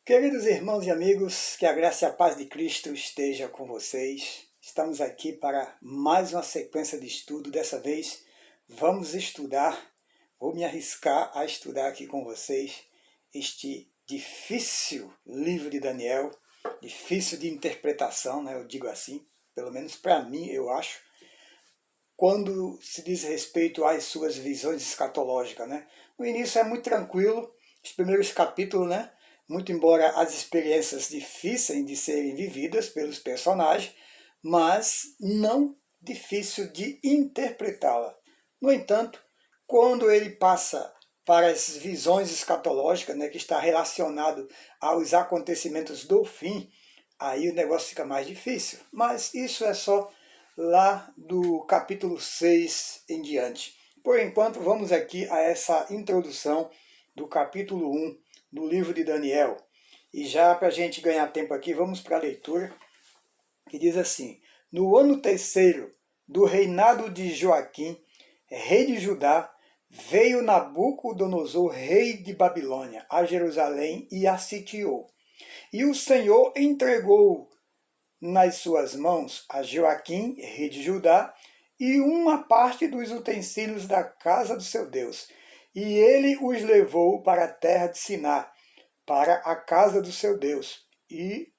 Queridos irmãos e amigos, que a graça e a paz de Cristo esteja com vocês. Estamos aqui para mais uma sequência de estudo. Dessa vez vamos estudar, vou me arriscar a estudar aqui com vocês este difícil livro de Daniel, difícil de interpretação, né? Eu digo assim, pelo menos para mim, eu acho, quando se diz respeito às suas visões escatológicas, né? No início é muito tranquilo, os primeiros capítulos, né? Muito embora as experiências difíceis de serem vividas pelos personagens, mas não difícil de interpretá-la. No entanto, quando ele passa para as visões escatológicas, né, que está relacionado aos acontecimentos do fim, aí o negócio fica mais difícil. Mas isso é só lá do capítulo 6 em diante. Por enquanto, vamos aqui a essa introdução do capítulo 1 do livro de Daniel. E já para a gente ganhar tempo aqui, vamos para a leitura, que diz assim: No ano terceiro do reinado de Joaquim, rei de Judá, veio Nabucodonosor, rei de Babilônia, a Jerusalém e a sitiou. E o Senhor entregou nas suas mãos a Joaquim, rei de Judá, e uma parte dos utensílios da casa do seu Deus. E ele os levou para a terra de Siná, para a casa do seu Deus, e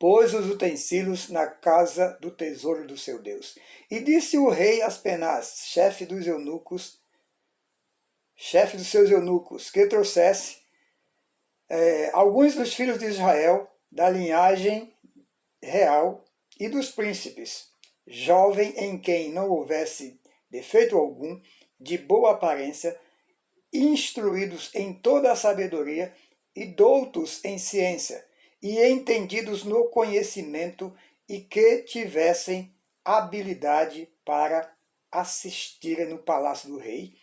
pôs os utensílios na casa do tesouro do seu Deus. E disse o rei Aspenaz, chefe dos seus eunucos, que trouxesse alguns dos filhos de Israel, da linhagem real e dos príncipes, jovem em quem não houvesse defeito algum, de boa aparência, instruídos em toda a sabedoria e doutos em ciência, e entendidos no conhecimento, e que tivessem habilidade para assistirem no palácio do rei,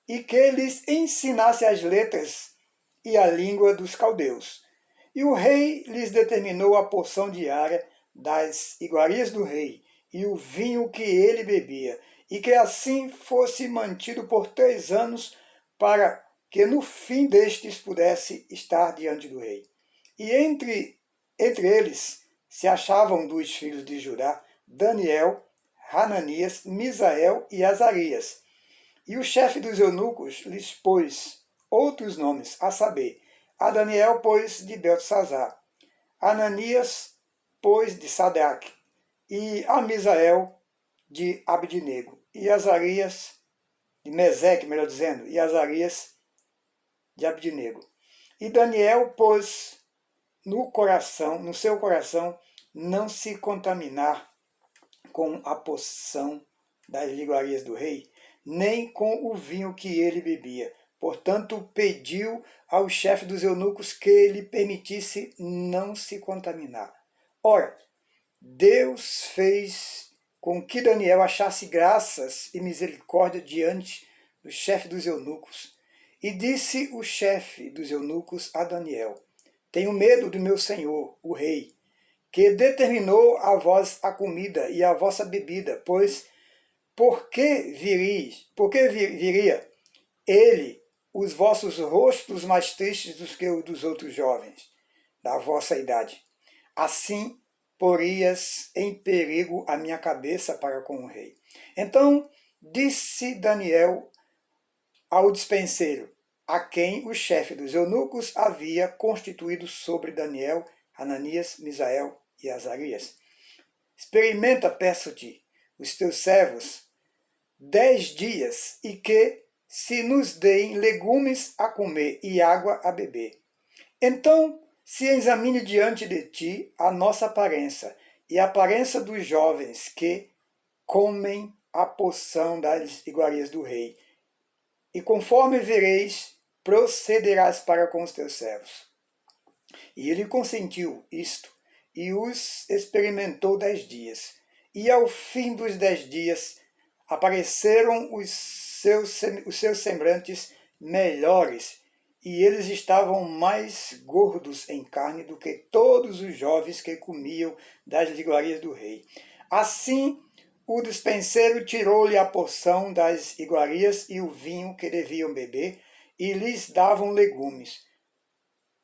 e que lhes ensinasse as letras e a língua dos caldeus. E o rei lhes determinou a porção diária das iguarias do rei, e o vinho que ele bebia, e que assim fosse mantido por 3 anos, para que no fim destes pudesse estar diante do rei. E entre eles se achavam dos filhos de Judá Daniel, Hananias, Misael e Azarias. E o chefe dos eunucos lhes pôs outros nomes, a saber, a Daniel pôs de Beltesazar, Ananias pôs de Sadraque, e a Misael de Abdinego, e Azarias de Meseque, melhor dizendo, e Azarias de Abdinego. E Daniel pôs no seu coração, não se contaminar com a poção das iguarias do rei, nem com o vinho que ele bebia. Portanto, pediu ao chefe dos eunucos que lhe permitisse não se contaminar. Ora, Deus fez com que Daniel achasse graças e misericórdia diante do chefe dos eunucos. E disse o chefe dos eunucos a Daniel: Tenho medo do meu senhor, o rei, que determinou a vós a comida e a vossa bebida, pois por que viria ele os vossos rostos mais tristes do que os dos outros jovens da vossa idade? Assim porias em perigo a minha cabeça para com o rei. Então disse Daniel ao despenseiro, a quem o chefe dos eunucos havia constituído sobre Daniel, Hananias, Misael e Azarias: Experimenta, peço-te, os teus servos 10 dias, e que se nos deem legumes a comer e água a beber. Então se examine diante de ti a nossa aparência e a aparência dos jovens que comem a porção das iguarias do rei. E conforme vereis, procederás para com os teus servos. E ele consentiu isto, e os experimentou 10 dias. E ao fim dos 10 dias, apareceram os seus semblantes melhores, e eles estavam mais gordos em carne do que todos os jovens que comiam das iguarias do rei. Assim, o despenseiro tirou-lhe a porção das iguarias e o vinho que deviam beber, e lhes davam legumes.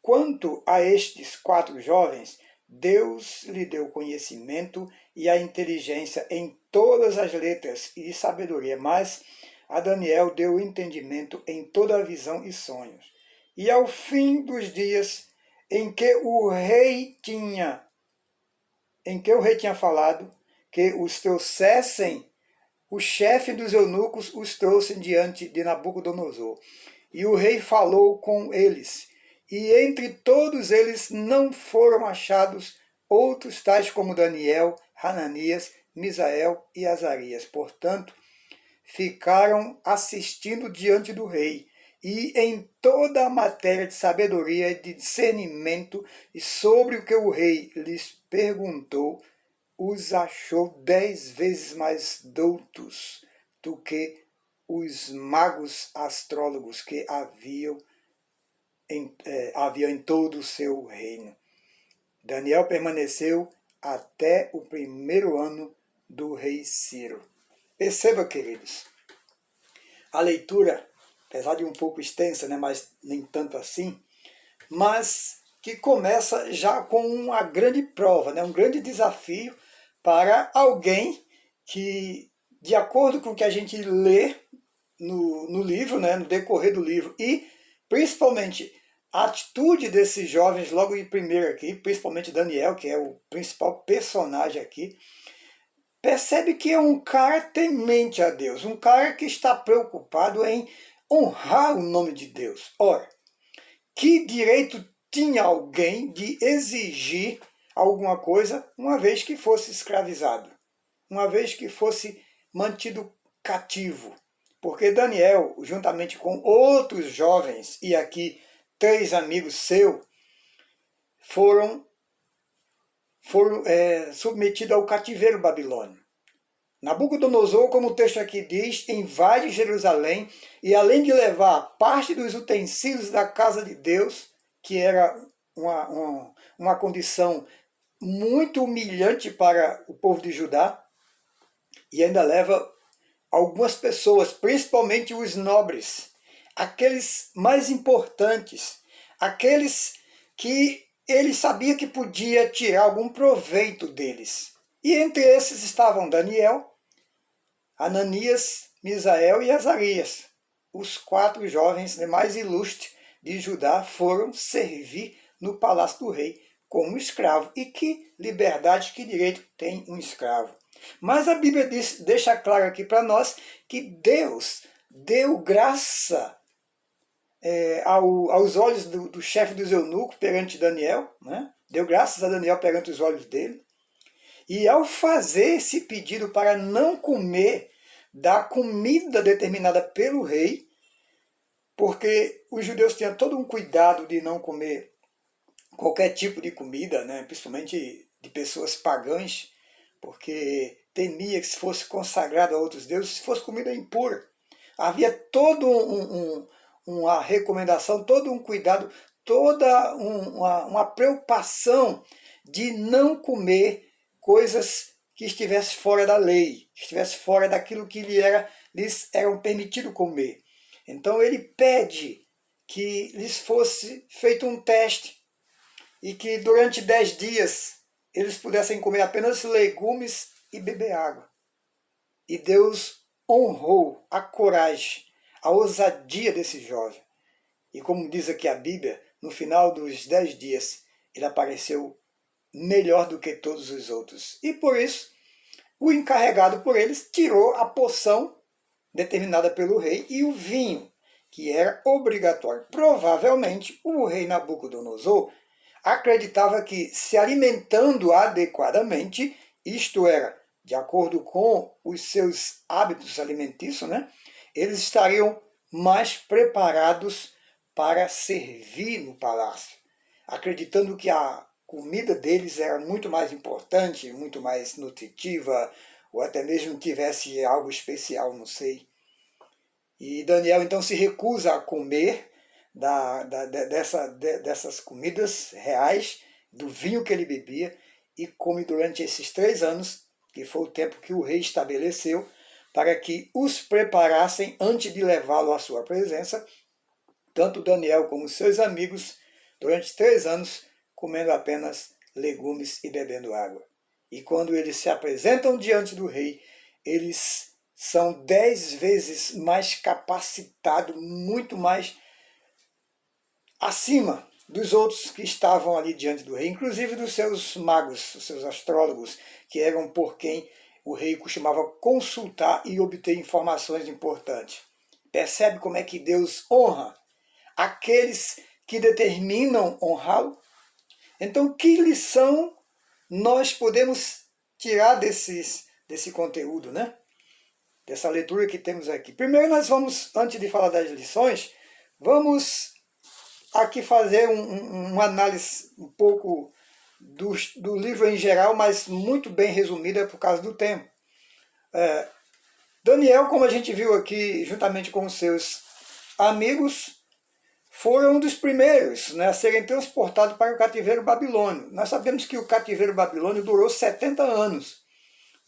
Quanto a estes 4 jovens, Deus lhe deu conhecimento e a inteligência em todas as letras e sabedoria, mas a Daniel deu entendimento em toda a visão e sonhos. E ao fim dos dias em que o rei tinha falado que os trouxessem, o chefe dos eunucos os trouxe diante de Nabucodonosor. E o rei falou com eles, e entre todos eles não foram achados outros tais como Daniel, Hananias, Misael e Azarias. Portanto, ficaram assistindo diante do rei, e em toda a matéria de sabedoria e de discernimento, e sobre o que o rei lhes perguntou, os achou 10 vezes mais doutos do que os magos astrólogos que havia em todo o seu reino. Daniel permaneceu até o 1º ano do rei Ciro. Perceba, queridos, a leitura, apesar de um pouco extensa, né, mas nem tanto assim, mas que começa já com uma grande prova, né, um grande desafio para alguém que, de acordo com o que a gente lê no livro, né, no decorrer do livro, e principalmente a atitude desses jovens logo de primeiro aqui, principalmente Daniel, que é o principal personagem aqui, percebe que é um cara temente a Deus, um cara que está preocupado em honrar o nome de Deus. Ora, que direito tinha alguém de exigir alguma coisa uma vez que fosse escravizado, uma vez que fosse mantido cativo? Porque Daniel, juntamente com outros jovens, e aqui 3 amigos seus, foram submetidos ao cativeiro babilônio. Nabucodonosor, como o texto aqui diz, invade Jerusalém e, além de levar parte dos utensílios da casa de Deus, que era uma condição muito humilhante para o povo de Judá, e ainda leva algumas pessoas, principalmente os nobres, aqueles mais importantes, aqueles que ele sabia que podia tirar algum proveito deles. E entre esses estavam Daniel, Hananias, Misael e Azarias. Os 4 jovens mais ilustres de Judá foram servir no palácio do rei como escravo. E que liberdade, que direito tem um escravo? Mas a Bíblia deixa claro aqui para nós que Deus deu graça aos olhos do chefe dos eunucos perante Daniel, né? Deu graças a Daniel perante os olhos dele. E ao fazer esse pedido para não comer da comida determinada pelo rei, porque os judeus tinham todo um cuidado de não comer qualquer tipo de comida, né? Principalmente de pessoas pagãs, porque temia que se fosse consagrado a outros deuses, se fosse comida impura. Havia todo uma recomendação, todo um cuidado, toda uma preocupação de não comer coisas que estivessem fora da lei, que estivessem fora daquilo que lhes eram permitido comer. Então ele pede que lhes fosse feito um teste e que durante 10 dias eles pudessem comer apenas legumes e beber água. E Deus honrou a coragem, a ousadia desse jovem. E como diz aqui a Bíblia, no final dos 10 dias, ele apareceu melhor do que todos os outros. E por isso, o encarregado por eles tirou a porção determinada pelo rei e o vinho, que era obrigatório. Provavelmente, o rei Nabucodonosor acreditava que, se alimentando adequadamente, isto era, de acordo com os seus hábitos alimentícios, né, eles estariam mais preparados para servir no palácio, acreditando que a comida deles era muito mais importante, muito mais nutritiva, ou até mesmo tivesse algo especial, não sei. E Daniel então se recusa a comer dessas comidas reais, do vinho que ele bebia, e come durante esses 3 anos, que foi o tempo que o rei estabeleceu, para que os preparassem antes de levá-lo à sua presença, tanto Daniel como seus amigos, durante 3 anos, comendo apenas legumes e bebendo água. E quando eles se apresentam diante do rei, eles são 10 vezes mais capacitados, muito mais acima dos outros que estavam ali diante do rei, inclusive dos seus magos, os seus astrólogos, que eram por quem o rei costumava consultar e obter informações importantes. Percebe como é que Deus honra aqueles que determinam honrá-lo? Então, que lição nós podemos tirar desse conteúdo, né? Dessa leitura que temos aqui? Primeiro nós vamos, antes de falar das lições, vamos aqui fazer uma análise um pouco do livro em geral, mas muito bem resumida por causa do tempo. Daniel, como a gente viu aqui, juntamente com os seus amigos, foram um dos primeiros, né, a serem transportados para o cativeiro babilônio. Nós sabemos que o cativeiro babilônio durou 70 anos.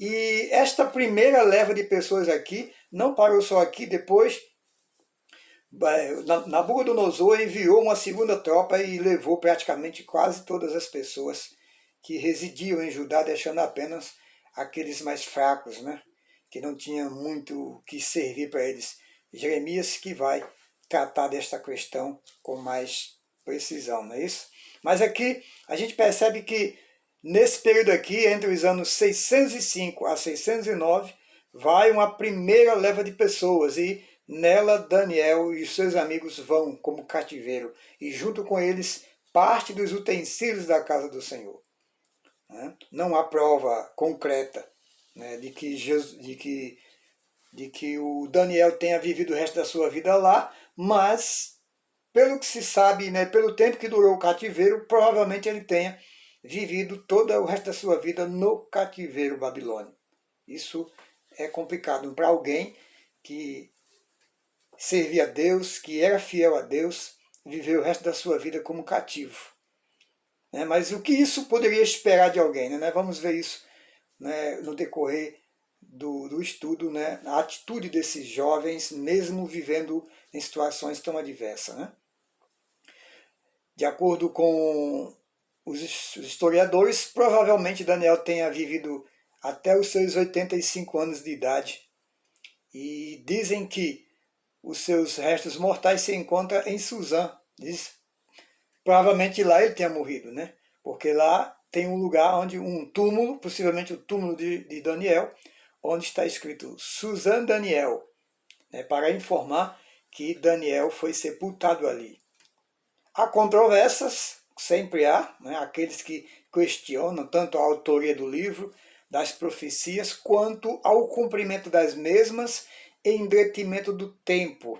E esta primeira leva de pessoas aqui não parou só aqui, depois Nabucodonosor enviou uma segunda tropa e levou praticamente quase todas as pessoas que residiam em Judá, deixando apenas aqueles mais fracos, né? Que não tinham muito que servir para eles. Jeremias que vai tratar desta questão com mais precisão, não é isso? Mas aqui a gente percebe que nesse período aqui, entre os anos 605 a 609, vai uma primeira leva de pessoas e nela Daniel e os seus amigos vão como cativeiro e junto com eles parte dos utensílios da casa do Senhor. Não há prova concreta, né, de que o Daniel tenha vivido o resto da sua vida lá, mas pelo que se sabe, né, pelo tempo que durou o cativeiro, provavelmente ele tenha vivido todo o resto da sua vida no cativeiro babilônico. Isso é complicado para alguém que servia a Deus, que era fiel a Deus, viveu o resto da sua vida como cativo. Mas o que isso poderia esperar de alguém? Né? Vamos ver isso, né, no decorrer do estudo, né, a atitude desses jovens, mesmo vivendo em situações tão adversas. Né? De acordo com os historiadores, provavelmente Daniel tenha vivido até os seus 85 anos de idade. E dizem que os seus restos mortais se encontram em Suzã. Provavelmente lá ele tenha morrido, né? Porque lá tem um lugar onde um túmulo, possivelmente o túmulo de Daniel, onde está escrito Suzã Daniel, né, para informar que Daniel foi sepultado ali. Há controvérsias, sempre há, né, aqueles que questionam tanto a autoria do livro, das profecias, quanto ao cumprimento das mesmas em detrimento do tempo.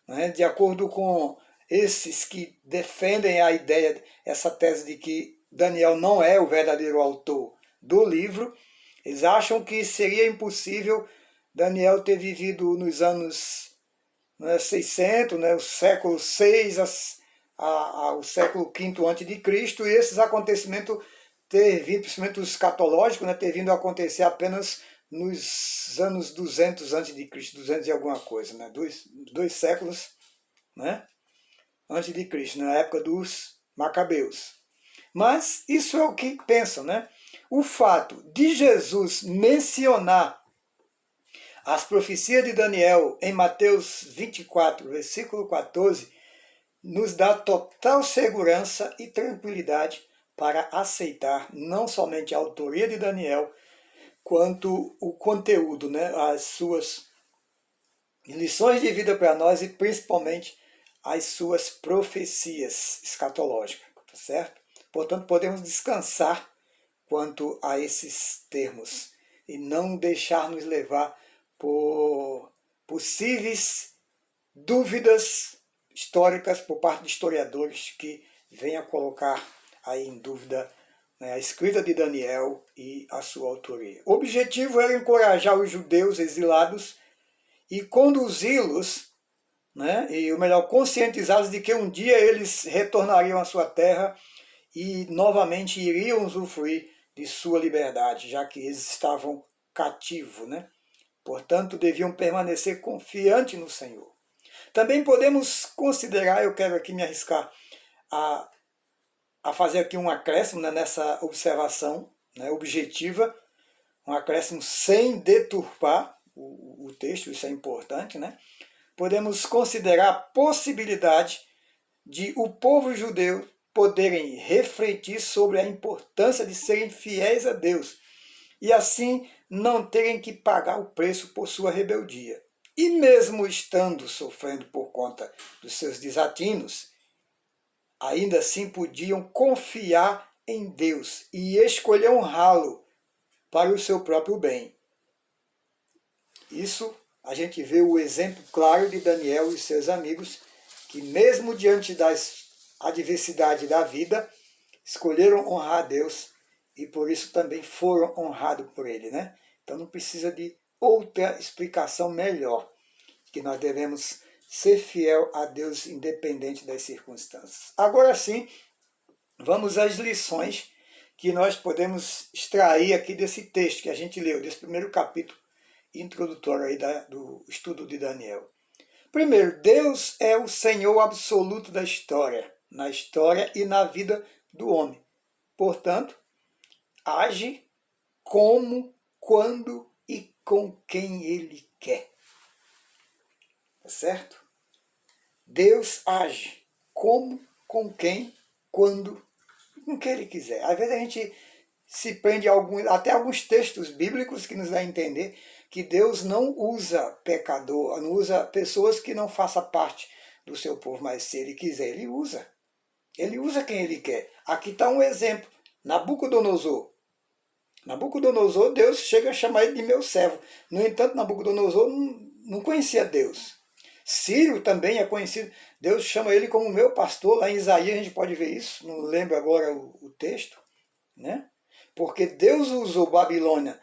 Né, de acordo com esses que defendem a ideia, essa tese de que Daniel não é o verdadeiro autor do livro, eles acham que seria impossível Daniel ter vivido nos anos 600, né, o século VI ao século V a.C., e esses acontecimentos ter vindo, principalmente os escatológicos, né, ter vindo a acontecer apenas nos anos 200 a.C., 200 e alguma coisa, né, dois séculos, né, antes de Cristo, na época dos Macabeus. Mas isso é o que pensam, né? O fato de Jesus mencionar as profecias de Daniel em Mateus 24, versículo 14, nos dá total segurança e tranquilidade para aceitar não somente a autoria de Daniel, quanto o conteúdo, né? As suas lições de vida para nós e principalmente as suas profecias escatológicas, tá certo? Portanto, podemos descansar quanto a esses termos e não deixar-nos levar por possíveis dúvidas históricas por parte de historiadores que venham a colocar aí em dúvida, né, a escrita de Daniel e a sua autoria. O objetivo era encorajar os judeus exilados e conduzi-los, né, e o melhor, conscientizá-los de que um dia eles retornariam à sua terra e novamente iriam usufruir de sua liberdade, já que eles estavam cativos, né? Portanto, deviam permanecer confiantes no Senhor. Também podemos considerar, eu quero aqui me arriscar a a fazer aqui um acréscimo, né, nessa observação, né, objetiva, um acréscimo sem deturpar o texto, isso é importante, né? Podemos considerar a possibilidade de o povo judeu poderem refletir sobre a importância de serem fiéis a Deus e assim não terem que pagar o preço por sua rebeldia. E mesmo estando sofrendo por conta dos seus desatinos, ainda assim podiam confiar em Deus e escolher honrá-lo para o seu próprio bem. Isso a gente vê o exemplo claro de Daniel e seus amigos, que mesmo diante das adversidades da vida, escolheram honrar a Deus e por isso também foram honrados por ele, né? Então não precisa de outra explicação melhor, que nós devemos ser fiel a Deus independente das circunstâncias. Agora sim, vamos às lições que nós podemos extrair aqui desse texto que a gente leu, desse primeiro capítulo introdutório aí do estudo de Daniel. Primeiro, Deus é o Senhor absoluto da história, na história e na vida do homem. Portanto, age como, quando e com quem Ele quer. Tá certo? Deus age como, com quem, quando, com quem Ele quiser. Às vezes a gente se prende a até alguns textos bíblicos que nos dá a entender que Deus não usa pecador, não usa pessoas que não façam parte do seu povo, mas se Ele quiser, Ele usa. Ele usa quem Ele quer. Aqui está um exemplo. Nabucodonosor. Nabucodonosor, Deus chega a chamar ele de meu servo. No entanto, Nabucodonosor não conhecia Deus. Ciro também é conhecido. Deus chama ele como meu pastor. Lá em Isaías a gente pode ver isso. Não lembro agora o texto, né? Porque Deus usou Babilônia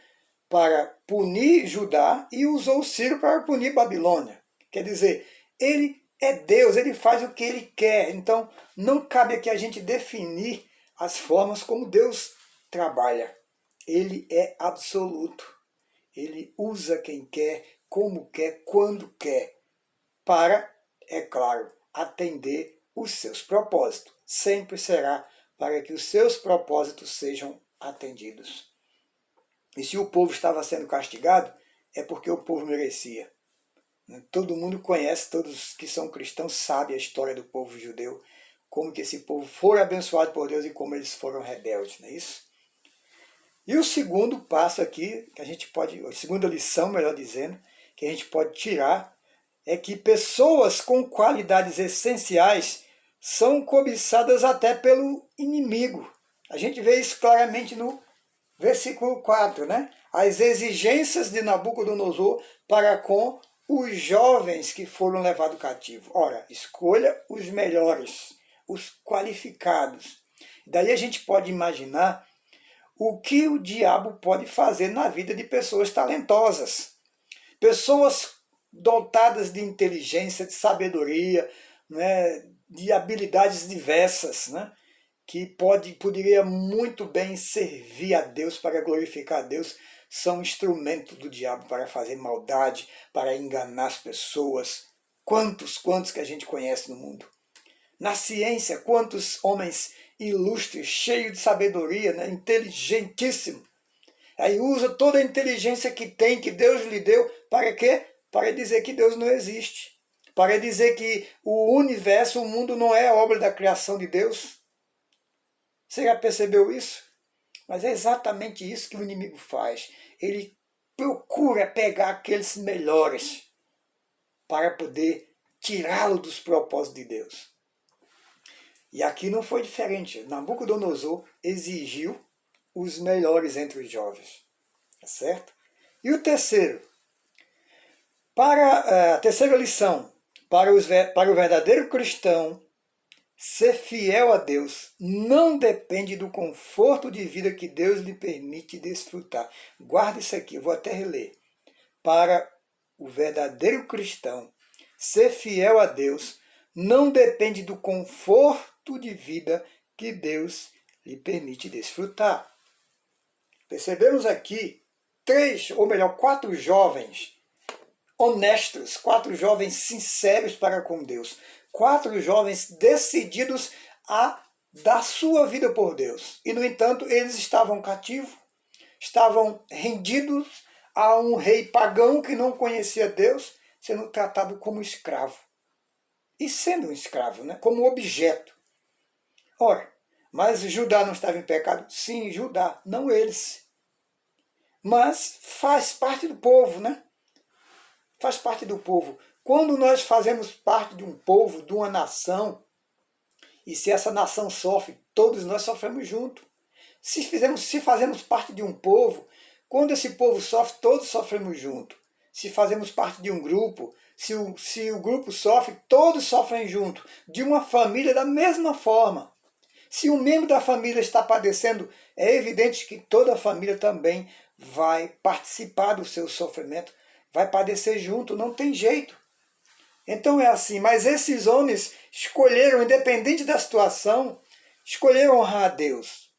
para punir Judá e usou Ciro para punir Babilônia. Quer dizer, ele é Deus, ele faz o que ele quer. Então, não cabe aqui a gente definir as formas como Deus trabalha. Ele é absoluto. Ele usa quem quer, como quer, quando quer, para, é claro, atender os seus propósitos. Sempre será para que os seus propósitos sejam atendidos. E se o povo estava sendo castigado, é porque o povo merecia. Todo mundo conhece, todos que são cristãos sabem a história do povo judeu, como que esse povo foi abençoado por Deus e como eles foram rebeldes, não é isso? E o segundo passo aqui, que a gente pode, a segunda lição, melhor dizendo, que a gente pode tirar, é que pessoas com qualidades essenciais são cobiçadas até pelo inimigo. A gente vê isso claramente no versículo 4, né? As exigências de Nabucodonosor para com os jovens que foram levados cativos. Ora, escolha os melhores, os qualificados. Daí a gente pode imaginar o que o diabo pode fazer na vida de pessoas talentosas. Pessoas dotadas de inteligência, de sabedoria, né, de habilidades diversas, né? Que poderia muito bem servir a Deus, para glorificar a Deus, são instrumentos do diabo para fazer maldade, para enganar as pessoas. Quantos que a gente conhece no mundo? Na ciência, quantos homens ilustres, cheios de sabedoria, né, inteligentíssimo. Aí usa toda a inteligência que tem, que Deus lhe deu, para quê? Para dizer que Deus não existe. Para dizer que o universo, o mundo não é obra da criação de Deus. Você já percebeu isso? Mas é exatamente isso que o inimigo faz. Ele procura pegar aqueles melhores para poder tirá-lo dos propósitos de Deus. E aqui não foi diferente. Nabucodonosor exigiu os melhores entre os jovens. Tá certo? E o terceiro. A terceira lição. Para o verdadeiro cristão, ser fiel a Deus não depende do conforto de vida que Deus lhe permite desfrutar. Guarda isso aqui, eu vou até reler. Para o verdadeiro cristão, ser fiel a Deus não depende do conforto de vida que Deus lhe permite desfrutar. Percebemos aqui quatro jovens honestos, 4 jovens sinceros para com Deus, 4 jovens decididos a dar sua vida por Deus. E, no entanto, eles estavam cativos, estavam rendidos a um rei pagão que não conhecia Deus, sendo tratado como escravo. E sendo um escravo, né? Como objeto. Ora, mas Judá não estava em pecado? Sim, Judá, não eles. Mas faz parte do povo, né? Faz parte do povo. Quando nós fazemos parte de um povo, de uma nação, e se essa nação sofre, todos nós sofremos junto. Se fazemos parte de um povo, quando esse povo sofre, todos sofremos junto. Se fazemos parte de um grupo, se o grupo sofre, todos sofrem junto. De uma família, da mesma forma. Se um membro da família está padecendo, é evidente que toda a família também vai participar do seu sofrimento, vai padecer junto, não tem jeito. Então é assim, mas esses homens escolheram, independente da situação, escolheram honrar a Deus.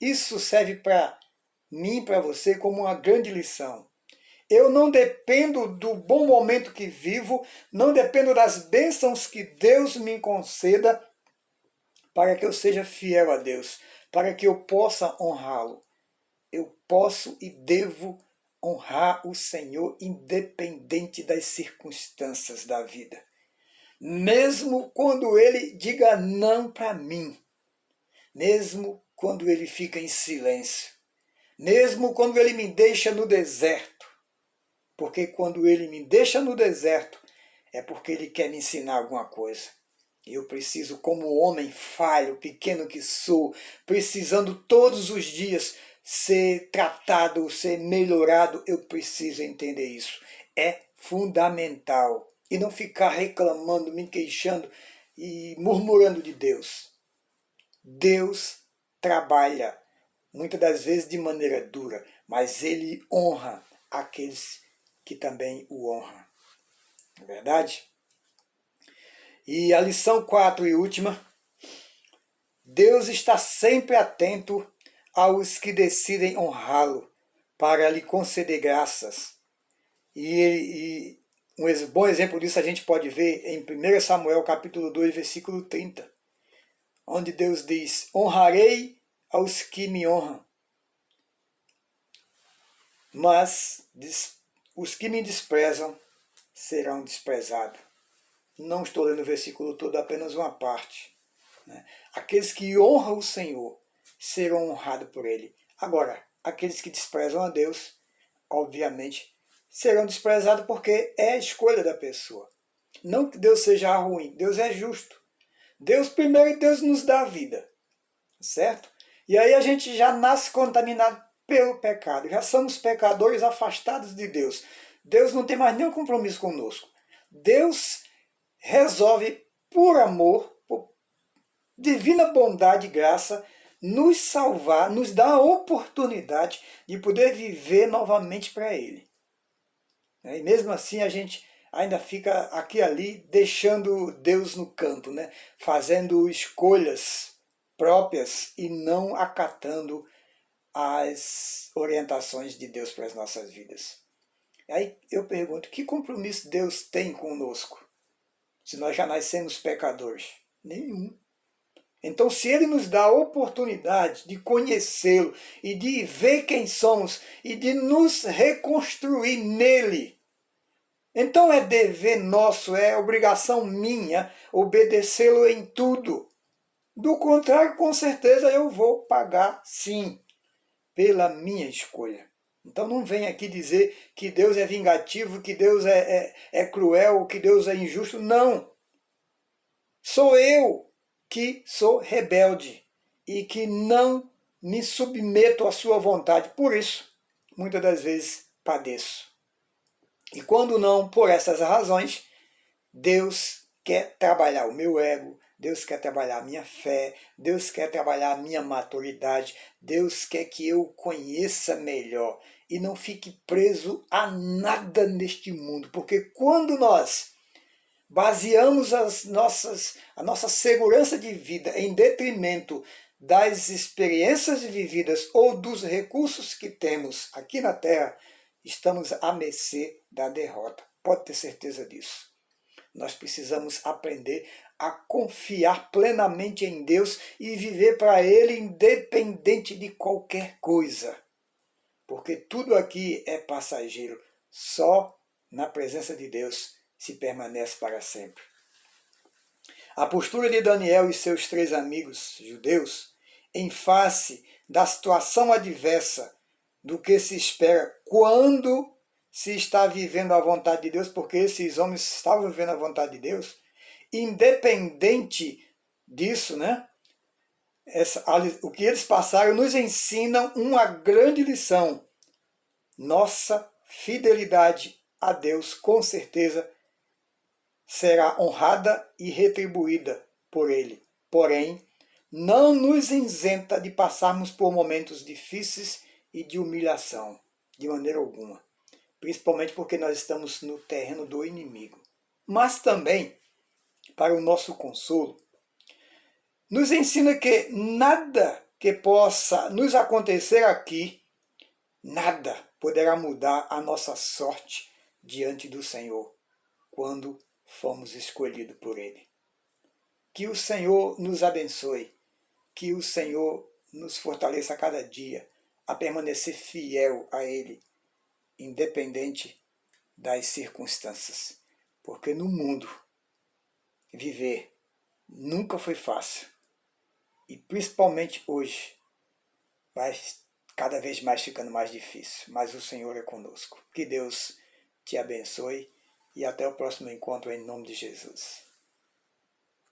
Isso serve para mim, para você, como uma grande lição. Eu não dependo do bom momento que vivo, não dependo das bênçãos que Deus me conceda para que eu seja fiel a Deus, para que eu possa honrá-lo. Eu posso e devo honrar o Senhor independente das circunstâncias da vida. Mesmo quando Ele diga não para mim, mesmo quando Ele fica em silêncio, mesmo quando Ele me deixa no deserto, porque quando Ele me deixa no deserto é porque Ele quer me ensinar alguma coisa. Eu preciso, como homem falho, pequeno que sou, precisando todos os dias ser tratado, ser melhorado, eu preciso entender isso. É fundamental. E não ficar reclamando, me queixando e murmurando de Deus. Deus trabalha, muitas das vezes de maneira dura, mas Ele honra aqueles que também o honram. Não é verdade? E a lição 4 e última: Deus está sempre atento aos que decidem honrá-lo, para lhe conceder graças. E um bom exemplo disso a gente pode ver em 1 Samuel capítulo 2, versículo 30, onde Deus diz: honrarei aos que me honram, mas os que me desprezam serão desprezados. Não estou lendo o versículo todo, apenas uma parte. Né? Aqueles que honram o Senhor serão honrados por Ele. Agora, aqueles que desprezam a Deus, obviamente, serão desprezados porque é a escolha da pessoa. Não que Deus seja ruim, Deus é justo. Primeiro Deus nos dá a vida, certo? E aí a gente já nasce contaminado pelo pecado, já somos pecadores afastados de Deus. Deus não tem mais nenhum compromisso conosco. Deus resolve, por amor, por divina bondade e graça, nos salvar, nos dar a oportunidade de poder viver novamente para Ele. E mesmo assim a gente ainda fica aqui e ali deixando Deus no canto, né? Fazendo escolhas próprias e não acatando as orientações de Deus para as nossas vidas. Aí eu pergunto, que compromisso Deus tem conosco? Se nós já nascemos pecadores? Nenhum. Então, se Ele nos dá a oportunidade de conhecê-lo e de ver quem somos e de nos reconstruir nele, então é dever nosso, é obrigação minha obedecê-lo em tudo. Do contrário, com certeza eu vou pagar sim pela minha escolha. Então não vem aqui dizer que Deus é vingativo, que Deus é cruel, que Deus é injusto. Não. Sou eu que sou rebelde e que não me submeto à sua vontade. Por isso, muitas das vezes padeço. E quando não, por essas razões, Deus quer trabalhar o meu ego, Deus quer trabalhar a minha fé, Deus quer trabalhar a minha maturidade, Deus quer que eu conheça melhor e não fique preso a nada neste mundo. Porque quando nós baseamos a nossa segurança de vida em detrimento das experiências vividas ou dos recursos que temos aqui na Terra, estamos à mercê da derrota. Pode ter certeza disso. Nós precisamos aprender a confiar plenamente em Deus e viver para Ele independente de qualquer coisa. Porque tudo aqui é passageiro, só na presença de Deus se permanece para sempre. A postura de Daniel e seus 3 amigos judeus, em face da situação adversa do que se espera quando se está vivendo a vontade de Deus, porque esses homens estavam vivendo a vontade de Deus, independente disso, né? O que eles passaram nos ensina uma grande lição. Nossa fidelidade a Deus, com certeza, será honrada e retribuída por Ele. Porém, não nos isenta de passarmos por momentos difíceis e de humilhação, de maneira alguma. Principalmente porque nós estamos no terreno do inimigo. Mas também, para o nosso consolo, nos ensina que nada que possa nos acontecer aqui, nada poderá mudar a nossa sorte diante do Senhor, quando fomos escolhidos por Ele. Que o Senhor nos abençoe, que o Senhor nos fortaleça a cada dia a permanecer fiel a Ele, independente das circunstâncias. Porque no mundo, viver nunca foi fácil. E principalmente hoje, vai cada vez mais ficando mais difícil. Mas o Senhor é conosco. Que Deus te abençoe e até o próximo encontro em nome de Jesus.